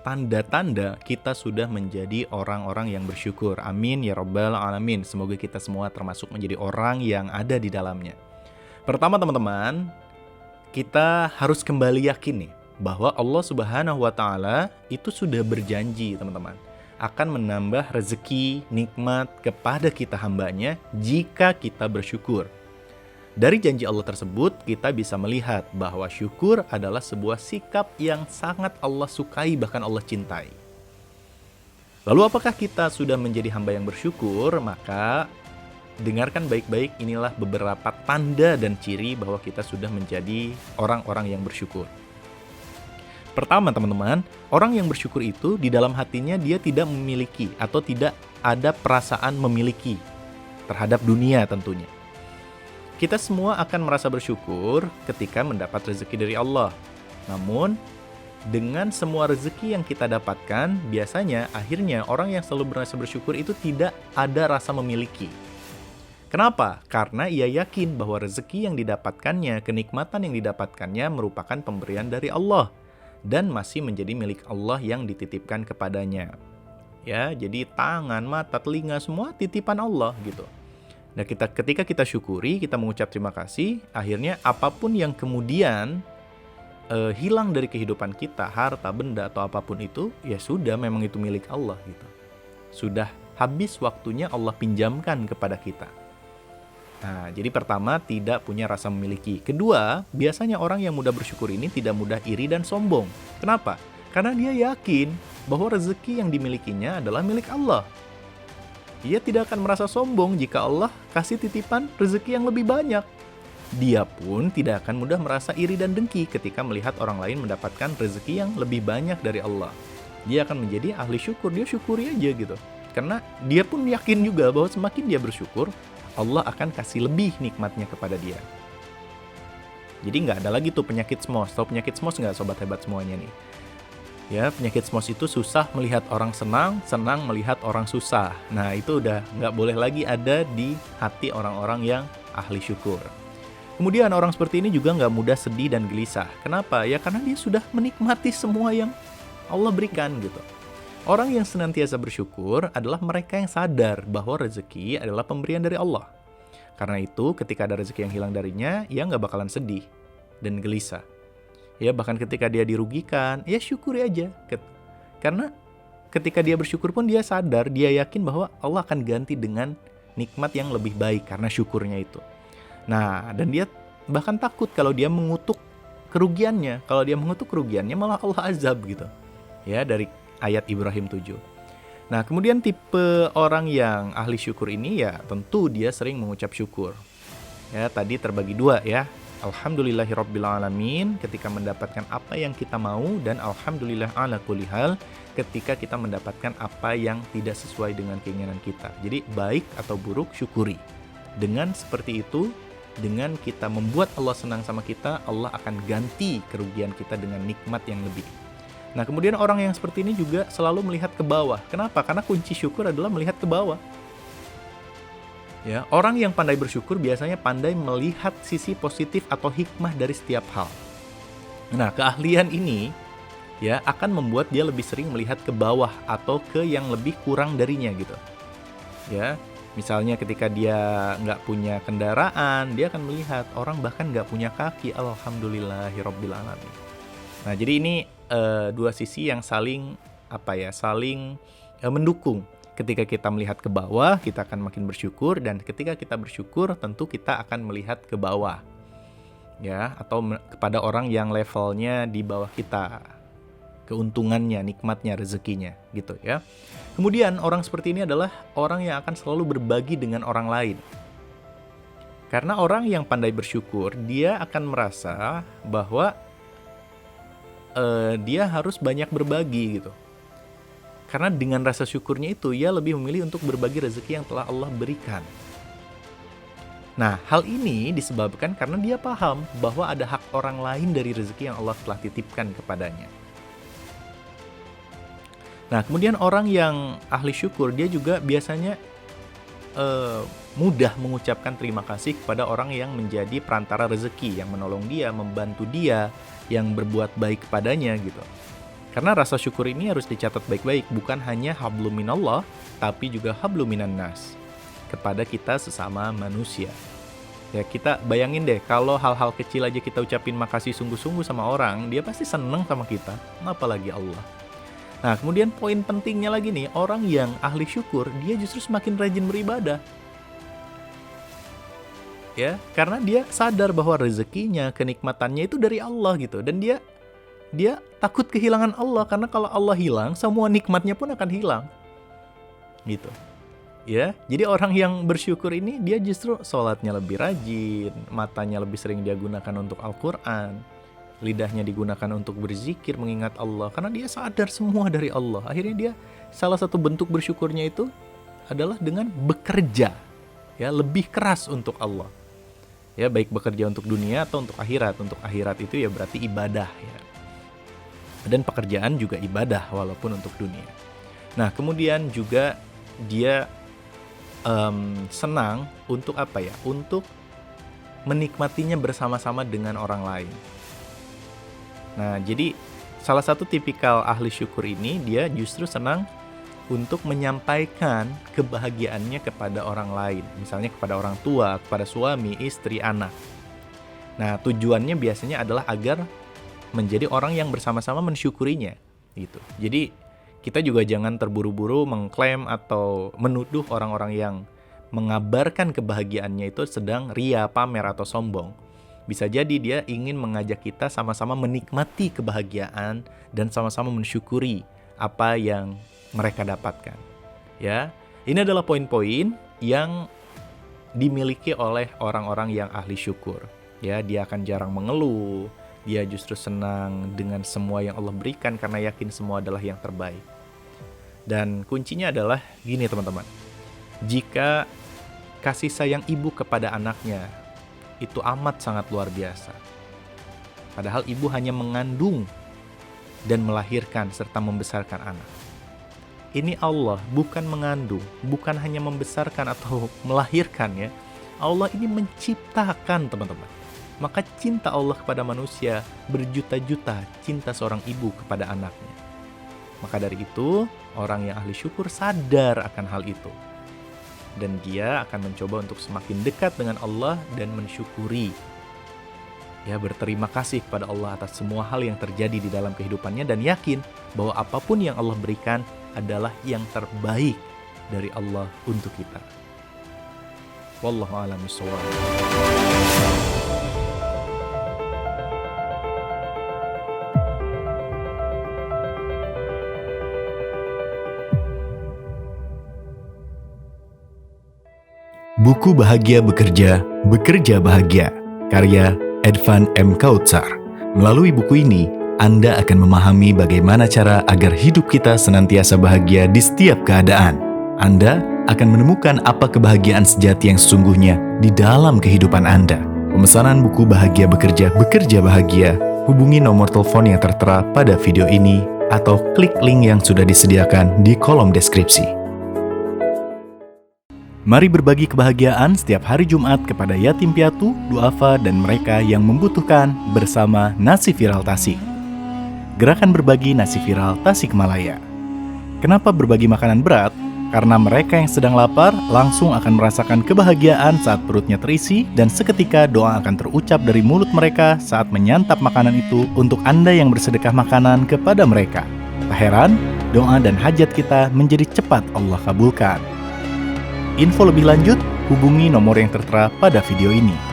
tanda-tanda kita sudah menjadi orang-orang yang bersyukur. Amin ya rabbal alamin. Semoga kita semua termasuk menjadi orang yang ada di dalamnya. Pertama teman-teman, kita harus kembali yakin nih bahwa Allah Subhanahu wa taala itu sudah berjanji teman-teman akan menambah rezeki nikmat kepada kita hambanya jika kita bersyukur. Dari janji Allah tersebut, kita bisa melihat bahwa syukur adalah sebuah sikap yang sangat Allah sukai, bahkan Allah cintai. Lalu apakah kita sudah menjadi hamba yang bersyukur? Maka dengarkan baik-baik, inilah beberapa tanda dan ciri bahwa kita sudah menjadi orang-orang yang bersyukur. Pertama teman-teman, orang yang bersyukur itu di dalam hatinya dia tidak memiliki atau tidak ada perasaan memiliki terhadap dunia tentunya. Kita semua akan merasa bersyukur ketika mendapat rezeki dari Allah. Namun, dengan semua rezeki yang kita dapatkan, biasanya akhirnya orang yang selalu merasa bersyukur itu tidak ada rasa memiliki. Kenapa? Karena ia yakin bahwa rezeki yang didapatkannya, kenikmatan yang didapatkannya merupakan pemberian dari Allah dan masih menjadi milik Allah yang dititipkan kepadanya. Ya, jadi tangan, mata, telinga semua titipan Allah gitu. Nah, ketika kita syukuri, kita mengucap terima kasih, akhirnya apapun yang kemudian hilang dari kehidupan kita, harta, benda, atau apapun itu, ya sudah, memang itu milik Allah gitu. Sudah habis waktunya Allah pinjamkan kepada kita. Nah, jadi pertama, tidak punya rasa memiliki. Kedua, biasanya orang yang mudah bersyukur ini tidak mudah iri dan sombong. Kenapa? Karena dia yakin bahwa rezeki yang dimilikinya adalah milik Allah. Dia tidak akan merasa sombong jika Allah kasih titipan rezeki yang lebih banyak. Dia pun tidak akan mudah merasa iri dan dengki ketika melihat orang lain mendapatkan rezeki yang lebih banyak dari Allah. Dia akan menjadi ahli syukur, dia syukuri aja gitu. Karena dia pun yakin juga bahwa semakin dia bersyukur, Allah akan kasih lebih nikmatnya kepada dia. Jadi nggak ada lagi tuh penyakit smos. Tahu penyakit smos nggak sobat hebat semuanya nih? Ya, penyakit smos itu susah melihat orang senang, senang melihat orang susah. Nah, itu udah nggak boleh lagi ada di hati orang-orang yang ahli syukur. Kemudian orang seperti ini juga nggak mudah sedih dan gelisah. Kenapa? Ya karena dia sudah menikmati semua yang Allah berikan gitu. Orang yang senantiasa bersyukur adalah mereka yang sadar bahwa rezeki adalah pemberian dari Allah. Karena itu, ketika ada rezeki yang hilang darinya, ia nggak bakalan sedih dan gelisah. Ya, bahkan ketika dia dirugikan, ya syukuri aja. Karena ketika dia bersyukur pun dia sadar, dia yakin bahwa Allah akan ganti dengan nikmat yang lebih baik karena syukurnya itu. Nah, dan dia bahkan takut kalau dia mengutuk kerugiannya. Kalau dia mengutuk kerugiannya malah Allah azab gitu. Ya, dari ayat Ibrahim 7. Nah, kemudian tipe orang yang ahli syukur ini ya tentu dia sering mengucap syukur. Ya, tadi terbagi dua ya. Alhamdulillahirrabbilalamin ketika mendapatkan apa yang kita mau, dan alhamdulillah ala kulli hal ketika kita mendapatkan apa yang tidak sesuai dengan keinginan kita. Jadi baik atau buruk syukuri. Dengan seperti itu, dengan kita membuat Allah senang sama kita, Allah akan ganti kerugian kita dengan nikmat yang lebih. Nah, kemudian orang yang seperti ini juga selalu melihat ke bawah. Kenapa? Karena kunci syukur adalah melihat ke bawah. Ya, orang yang pandai bersyukur biasanya pandai melihat sisi positif atau hikmah dari setiap hal. Nah, keahlian ini ya akan membuat dia lebih sering melihat ke bawah atau ke yang lebih kurang darinya gitu. Ya, misalnya ketika dia nggak punya kendaraan, dia akan melihat orang bahkan nggak punya kaki, alhamdulillahirobbilalamin. Nah, jadi ini dua sisi yang saling mendukung. Ketika kita melihat ke bawah, kita akan makin bersyukur, dan ketika kita bersyukur, tentu kita akan melihat ke bawah, ya, atau kepada orang yang levelnya di bawah kita, keuntungannya, nikmatnya, rezekinya, gitu ya. Kemudian orang seperti ini adalah orang yang akan selalu berbagi dengan orang lain. Karena orang yang pandai bersyukur, dia akan merasa bahwa dia harus banyak berbagi gitu. Karena dengan rasa syukurnya itu, ia lebih memilih untuk berbagi rezeki yang telah Allah berikan. Nah, hal ini disebabkan karena dia paham bahwa ada hak orang lain dari rezeki yang Allah telah titipkan kepadanya. Nah, kemudian orang yang ahli syukur, dia juga biasanya mudah mengucapkan terima kasih kepada orang yang menjadi perantara rezeki, yang menolong dia, membantu dia, yang berbuat baik kepadanya gitu. Karena rasa syukur ini harus dicatat baik-baik, bukan hanya hablum minallah, tapi juga hablum minan nas, kepada kita sesama manusia. Ya, kita bayangin deh, kalau hal-hal kecil aja kita ucapin makasih sungguh-sungguh sama orang, dia pasti seneng sama kita, apalagi Allah. Nah, kemudian poin pentingnya lagi nih, orang yang ahli syukur, dia justru semakin rajin beribadah. Ya, karena dia sadar bahwa rezekinya, kenikmatannya itu dari Allah gitu, dan dia takut kehilangan Allah, karena kalau Allah hilang, semua nikmatnya pun akan hilang. Gitu. Ya, jadi orang yang bersyukur ini dia justru sholatnya lebih rajin, matanya lebih sering dia gunakan untuk Al-Quran, lidahnya digunakan untuk berzikir mengingat Allah, karena dia sadar semua dari Allah. Akhirnya dia, salah satu bentuk bersyukurnya itu adalah dengan bekerja, ya, lebih keras untuk Allah. Ya, baik bekerja untuk dunia atau untuk akhirat. Untuk akhirat itu ya berarti ibadah, ya. Dan pekerjaan juga ibadah walaupun untuk dunia. Nah, kemudian juga dia senang untuk apa ya? Untuk menikmatinya bersama-sama dengan orang lain. Nah, jadi salah satu tipikal ahli syukur ini, dia justru senang untuk menyampaikan kebahagiaannya kepada orang lain. Misalnya kepada orang tua, kepada suami, istri, anak. Nah, tujuannya biasanya adalah agar menjadi orang yang bersama-sama mensyukurinya. Gitu. Jadi kita juga jangan terburu-buru mengklaim atau menuduh orang-orang yang mengabarkan kebahagiaannya itu sedang ria, pamer, atau sombong. Bisa jadi dia ingin mengajak kita sama-sama menikmati kebahagiaan dan sama-sama mensyukuri apa yang mereka dapatkan. Ya, ini adalah poin-poin yang dimiliki oleh orang-orang yang ahli syukur. Ya, dia akan jarang mengeluh. Dia justru senang dengan semua yang Allah berikan karena yakin semua adalah yang terbaik. Dan kuncinya adalah gini teman-teman. Jika kasih sayang ibu kepada anaknya itu amat sangat luar biasa. Padahal ibu hanya mengandung dan melahirkan serta membesarkan anak. Ini Allah, bukan mengandung, bukan hanya membesarkan atau melahirkan ya. Allah ini menciptakan teman-teman. Maka cinta Allah kepada manusia berjuta-juta cinta seorang ibu kepada anaknya. Maka dari itu, orang yang ahli syukur sadar akan hal itu. Dan dia akan mencoba untuk semakin dekat dengan Allah dan mensyukuri. Ya, berterima kasih kepada Allah atas semua hal yang terjadi di dalam kehidupannya dan yakin bahwa apapun yang Allah berikan adalah yang terbaik dari Allah untuk kita. Wallahu a'lam bishawab. Buku Bahagia Bekerja, Bekerja Bahagia, karya Edvan M. Kautsar. Melalui buku ini, Anda akan memahami bagaimana cara agar hidup kita senantiasa bahagia di setiap keadaan. Anda akan menemukan apa kebahagiaan sejati yang sesungguhnya di dalam kehidupan Anda. Pemesanan buku Bahagia Bekerja, Bekerja Bahagia, hubungi nomor telepon yang tertera pada video ini atau klik link yang sudah disediakan di kolom deskripsi. Mari berbagi kebahagiaan setiap hari Jumat kepada yatim piatu, duafa, dan mereka yang membutuhkan bersama Nasi Viral Tasik. Gerakan berbagi nasi viral Tasikmalaya. Kenapa berbagi makanan berat? Karena mereka yang sedang lapar langsung akan merasakan kebahagiaan saat perutnya terisi dan seketika doa akan terucap dari mulut mereka saat menyantap makanan itu untuk Anda yang bersedekah makanan kepada mereka. Tak heran, doa dan hajat kita menjadi cepat Allah kabulkan. Info lebih lanjut, hubungi nomor yang tertera pada video ini.